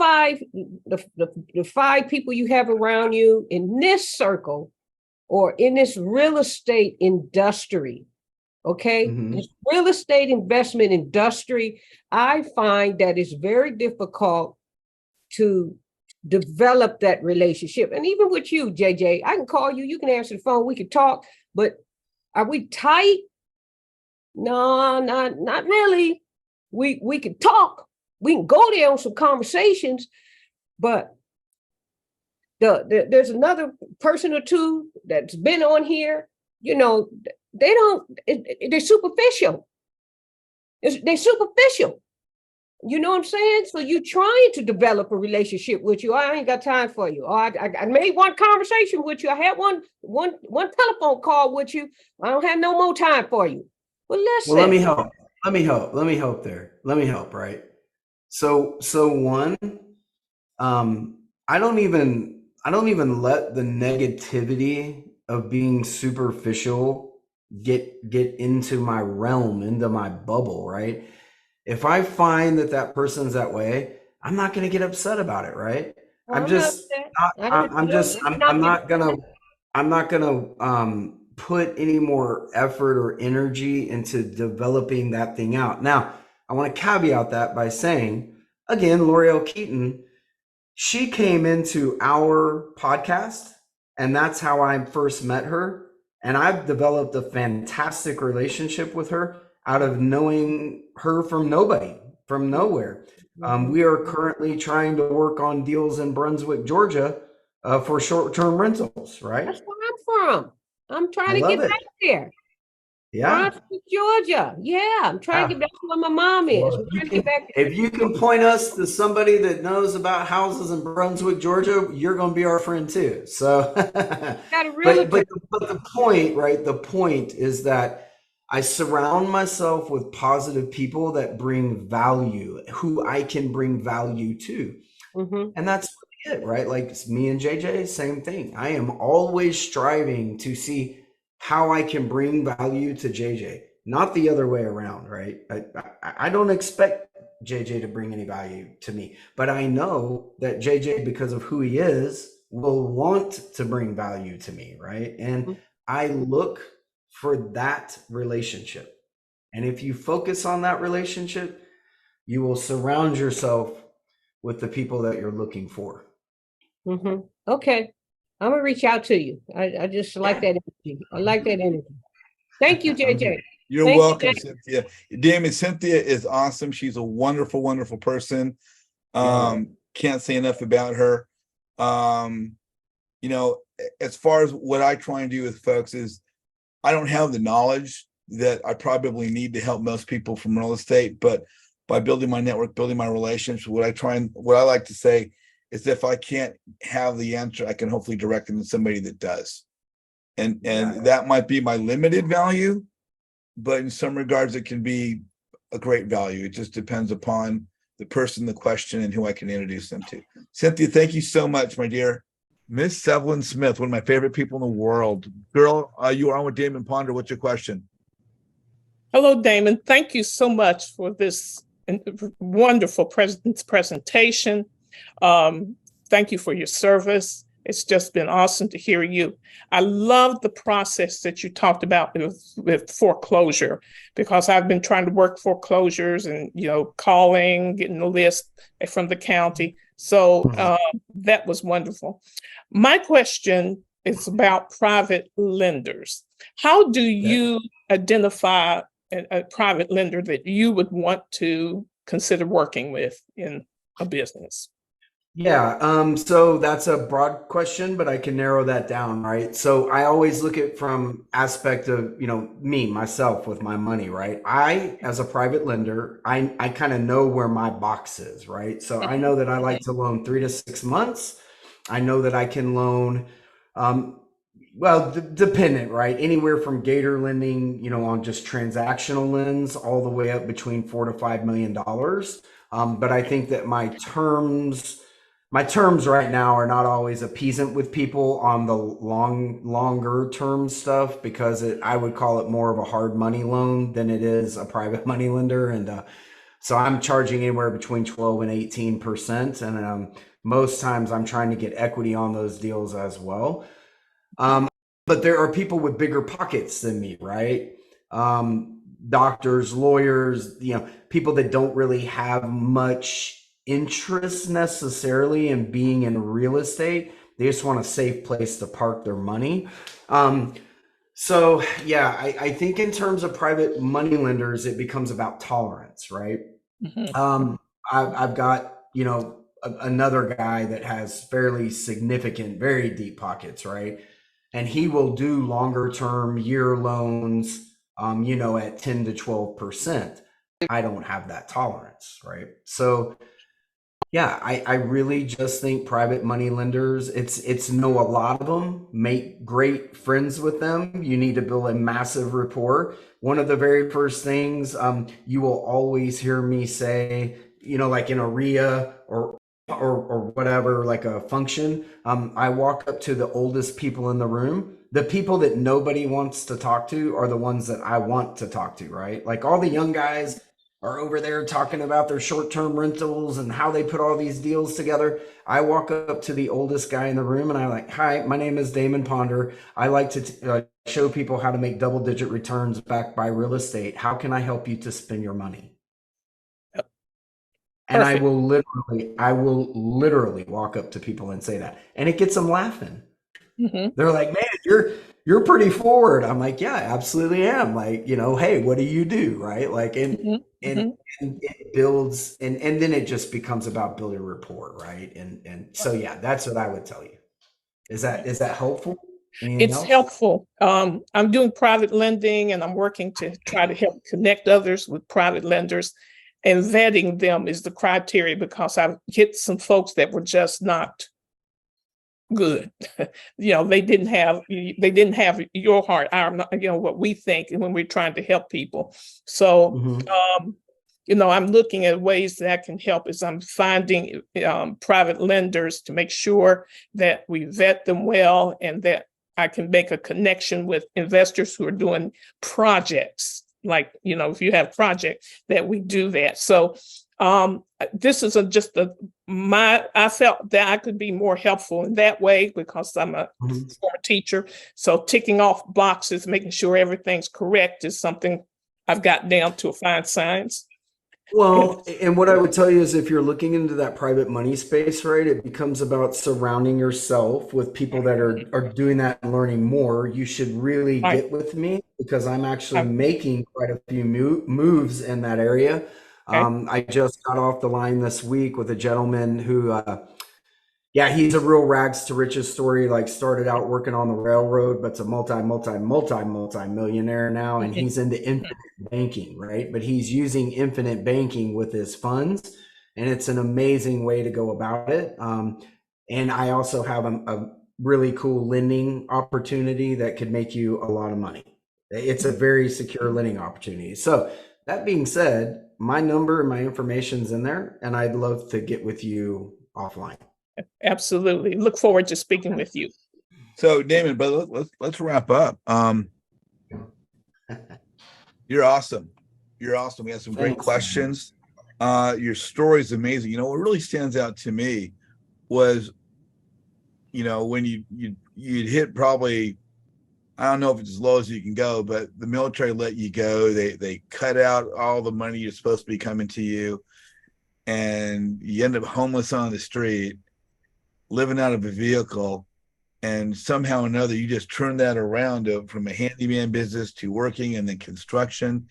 the 5 people you have around you in this circle or in this real estate industry, okay, this real estate investment industry, I find that it's very difficult to develop that relationship. And even with you, JJ, I can call you, you can answer the phone, we can talk, but are we tight? No, not really. We can talk. We can go there on some conversations, but there's another person or two that's been on here, they're superficial. They're superficial. You know what I'm saying? So you're trying to develop a relationship with you. I ain't got time for you. Or I made one conversation with you. I had one telephone call with you. I don't have no more time for you. Well, listen. Well, let me help there. Let me help, right? So one, I don't even let the negativity of being superficial get into my realm, into my bubble, right? If I find that person's that way, I'm not going to get upset about it, right? I'm not gonna put any more effort or energy into developing that thing out. Now, I want to caveat that by saying, again, L'Oreal Keaton, she came into our podcast, and that's how I first met her. And I've developed a fantastic relationship with her out of knowing her from nowhere. We are currently trying to work on deals in Brunswick, Georgia, for short-term rentals, right? That's where I'm from. I'm trying to get back there. Yeah. Brunswick, Georgia. Yeah, I'm trying to get back to where my mom is. Well, if you can point us to somebody that knows about houses in Brunswick, Georgia, you're going to be our friend too. So, but the point, right? The point is that I surround myself with positive people that bring value, who I can bring value to. And that's it, right? Like it's me and JJ, same thing. I am always striving to see how I can bring value to JJ, not the other way around, right? I don't expect JJ to bring any value to me, but I know that JJ, because of who he is, will want to bring value to me, right? And I look for that relationship. And if you focus on that relationship, you will surround yourself with the people that you're looking for. Okay. I'm going to reach out to you. I just like that energy. I like that energy. Thank you, JJ. You're welcome, Cynthia. Damon, Cynthia is awesome. She's a wonderful, wonderful person. Can't say enough about her. As far as what I try and do with folks is, I don't have the knowledge that I probably need to help most people from real estate, but by building my network, building my relationships, what I like to say is, if I can't have the answer, I can hopefully direct them to somebody that does. And that might be my limited value, but in some regards, it can be a great value. It just depends upon the person, the question, and who I can introduce them to. Cynthia, thank you so much, my dear. Miss Evelyn Smith, one of my favorite people in the world. Girl, you are on with Damon Ponder. What's your question? Hello, Damon. Thank you so much for this wonderful presentation. Thank you for your service. It's just been awesome to hear you. I love the process that you talked about with foreclosure, because I've been trying to work foreclosures and, calling, getting a list from the county. So that was wonderful. My question is about private lenders. How do you identify a private lender that you would want to consider working with in a business? Yeah, so that's a broad question, but I can narrow that down, right? So I always look at from aspect of, myself with my money, right? I, as a private lender, I kind of know where my box is, right? So I know that I like to loan 3 to 6 months. I know that I can loan, dependent, right? Anywhere from gator lending, on just transactional lends all the way up between $4 to $5 million. But I think that my terms right now are not always appeasant with people on the longer term stuff, because I would call it more of a hard money loan than it is a private money lender. And so I'm charging anywhere between 12 and 18%. And most times I'm trying to get equity on those deals as well. But there are people with bigger pockets than me, right? Doctors, lawyers, people that don't really have much interest necessarily in being in real estate. They just want a safe place to park their money. So yeah, I think in terms of private money lenders, it becomes about tolerance, right? I've got, another guy that has fairly significant, very deep pockets, right? And he will do longer term year loans, at 10 to 12%. I don't have that tolerance, right? So yeah, I really just think private money lenders, it's know a lot of them, make great friends with them. You need to build a massive rapport. One of the very first things you will always hear me say, like in a RIA or whatever, like a function, I walk up to the oldest people in the room. The people that nobody wants to talk to are the ones that I want to talk to, right? Like all the young guys are over there talking about their short-term rentals and how they put all these deals together. I walk up to the oldest guy in the room and I'm like, hi, my name is Damon Ponder. I like to show people how to make double-digit returns backed by real estate. How can I help you to spend your money? And I will literally walk up to people and say that, and it gets them laughing. They're like, man, you're pretty forward. I'm like, yeah, I absolutely am. Like, hey, what do you do? Right. Like, and it builds, and then it just becomes about building rapport. Right. And so, yeah, that's what I would tell you. Is that helpful? It's helpful. I'm doing private lending, and I'm working to try to help connect others with private lenders, and vetting them is the criteria, because I've hit some folks that were just not good. They didn't have your heart, what we think, and when we're trying to help people. So I'm looking at ways that I can help, as I'm finding private lenders to make sure that we vet them well, and that I can make a connection with investors who are doing projects. Like, if you have projects, that we do that. So this is I felt that I could be more helpful in that way, because I'm a former teacher. So ticking off boxes, making sure everything's correct, is something I've got down to a fine science. Well, and what I would tell you is, if you're looking into that private money space, right, it becomes about surrounding yourself with people that are doing that and learning more. You should really get with me, because I'm actually making quite a few moves in that area. I just got off the line this week with a gentleman who, he's a real rags to riches story. Like, started out working on the railroad, but's a multi-millionaire now, and he's into infinite banking, right? But he's using infinite banking with his funds, and it's an amazing way to go about it. And I also have a really cool lending opportunity that could make you a lot of money. It's a very secure lending opportunity. So That being said, my number and my information's in there, and I'd love to get with you offline. Absolutely. Look forward to speaking with you. So, Damon, but let's wrap up. You're awesome. You're awesome. We had some great Thanks, questions. Your story is amazing. You know, what really stands out to me was, you know, when you'd hit probably, I don't know if it's as low as you can go, but the military let you go. They cut out all the money you're supposed to be coming to you, and you end up homeless on the street, living out of a vehicle, and somehow or another you just turn that around from a handyman business to working and then construction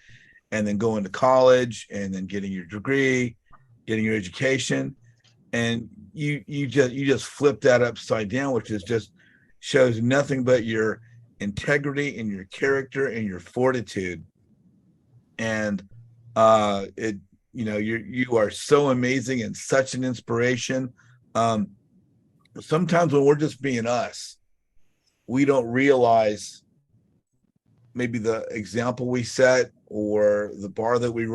and then going to college and then getting your degree, getting your education, and you just flip that upside down, which is just shows nothing but your integrity and your character and your fortitude. And it you know you are so amazing and such an inspiration. Sometimes when we're just being us, we don't realize maybe the example we set or the bar that we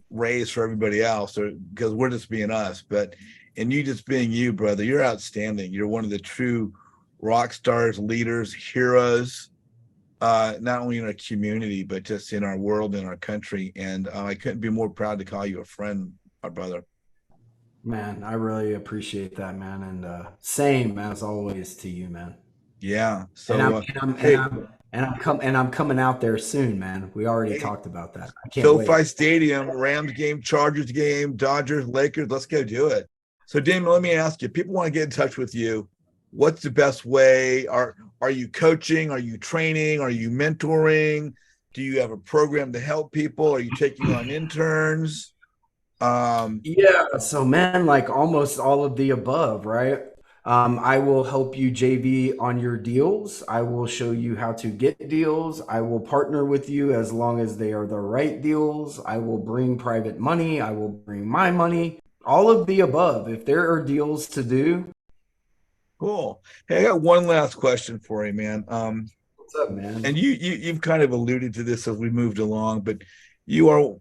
raise for everybody else, or because we're just being us. But and you just being you, brother, you're outstanding. You're one of the true rock stars, leaders, heroes, not only in our community but just in our world, in our country. And I couldn't be more proud to call you a friend, my brother. Man, I really appreciate that, man. And same as always to you, man. Yeah. So And I'm and I'm and hey, I'm and I'm coming out there soon, man. We already hey, talked about that. I can't SoFi wait. Stadium, Rams game, Chargers game, Dodgers, Lakers. Let's go do it. So, Damon, let me ask you: people want to get in touch with you. What's the best way? Are you coaching? Are you training? Are you mentoring? Do you have a program to help people? Are you taking on interns? Um, Yeah, so man, like almost all of the above, right? I will help you JV on your deals. I will show you how to get deals. I will partner with you as long as they are the right deals. I will bring private money. I will bring my money. All of the above. If there are deals to do, cool. Hey, I got one last question for you, man. what's up, man? And you've kind of alluded to this as we moved along, but you are,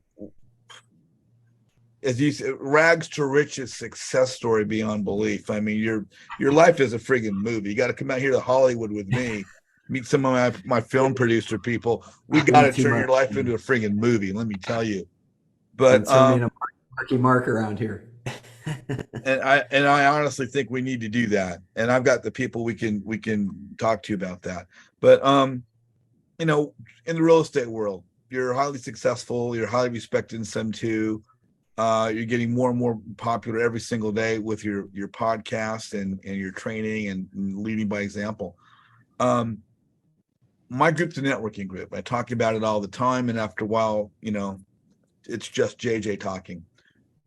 as you said, rags to riches success story beyond belief. I mean, your life is a friggin' movie. You got to come out here to Hollywood with me, meet some of my film producer people. We got Me to too turn much, your life into man. a friggin' movie. Let me tell you. Gonna But turn me into Marky Mark around here. and I honestly think we need to do that. And I've got the people we can talk to about that. But you know, in the real estate world, you're highly successful. You're highly respected in some too. You're getting more and more popular every single day with your podcast and your training and leading by example. Um, my group's a networking group. I talk about it all the time, and after a while, you know, it's just JJ talking.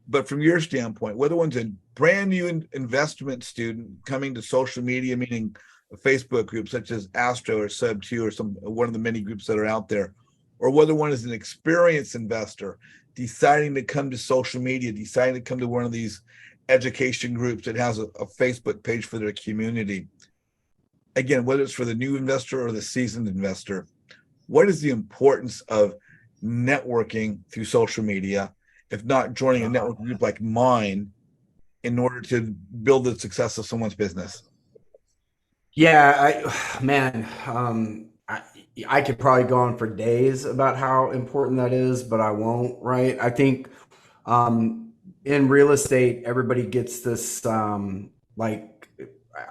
But from your standpoint, whether one's a brand new investment student coming to social media, meaning a Facebook group such as Astro or Sub2 or some one of the many groups that are out there, or whether one is an experienced investor deciding to come to social media, deciding to come to one of these education groups that has a Facebook page for their community. Again, whether it's for the new investor or the seasoned investor, what is the importance of networking through social media, if not joining a network group like mine, in order to build the success of someone's business? Yeah, man, I could probably go on for days about how important that is, but I won't, right? I think in real estate, everybody gets this like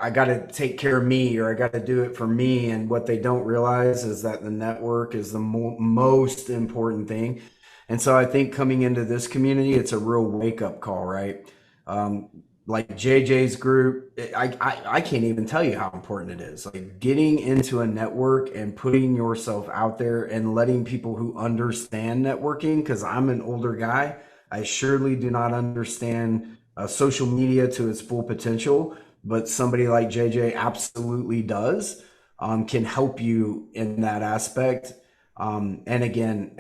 I got to take care of me or I got to do it for me, and what they don't realize is that the network is the most important thing. And so I think coming into this community, it's a real wake up call, right? Um, like JJ's group, I can't even tell you how important it is. Like getting into a network and putting yourself out there and letting people who understand networking, because I'm an older guy, I surely do not understand social media to its full potential, but somebody like JJ absolutely does, can help you in that aspect. And again,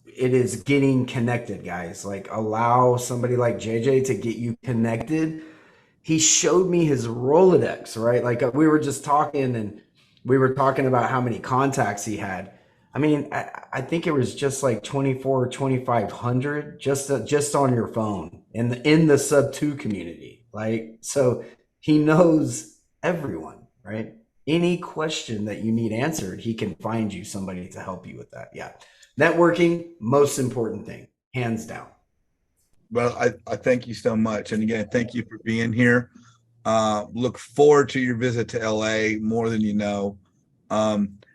it is getting connected, guys. Like allow somebody like JJ to get you connected. He showed me his Rolodex, right? Like we were just talking and we were talking about how many contacts he had. I mean, I think it was just like 24 or 2,500 just on your phone in the sub two community. Like, so he knows everyone, right? Any question that you need answered, he can find you somebody to help you with that. Yeah. Networking, most important thing, hands down. Well, I thank you so much. And again, thank you for being here. Look forward to your visit to LA more than you know.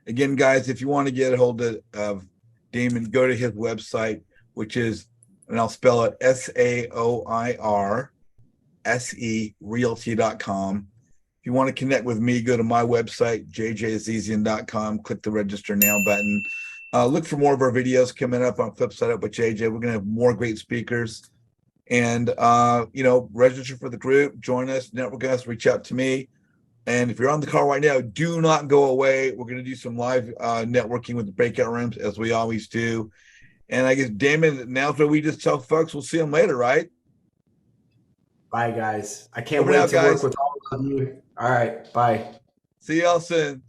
Again, guys, if you want to get a hold of Damon, go to his website, which is, and I'll spell it SAOIRSE realty.com. If you want to connect with me, go to my website, jjazizian.com, click the register now button. Look for more of our videos coming up on Flip Side Up with JJ. We're going to have more great speakers. And, register for the group, join us, network us, reach out to me. And if you're on the call right now, do not go away. We're going to do some live networking with the breakout rooms, as we always do. And I guess, Damon, now's where we just tell folks we'll see them later, right? Bye, guys. I can't Over wait now, to guys. work with all of you. All right. Bye. See y'all soon.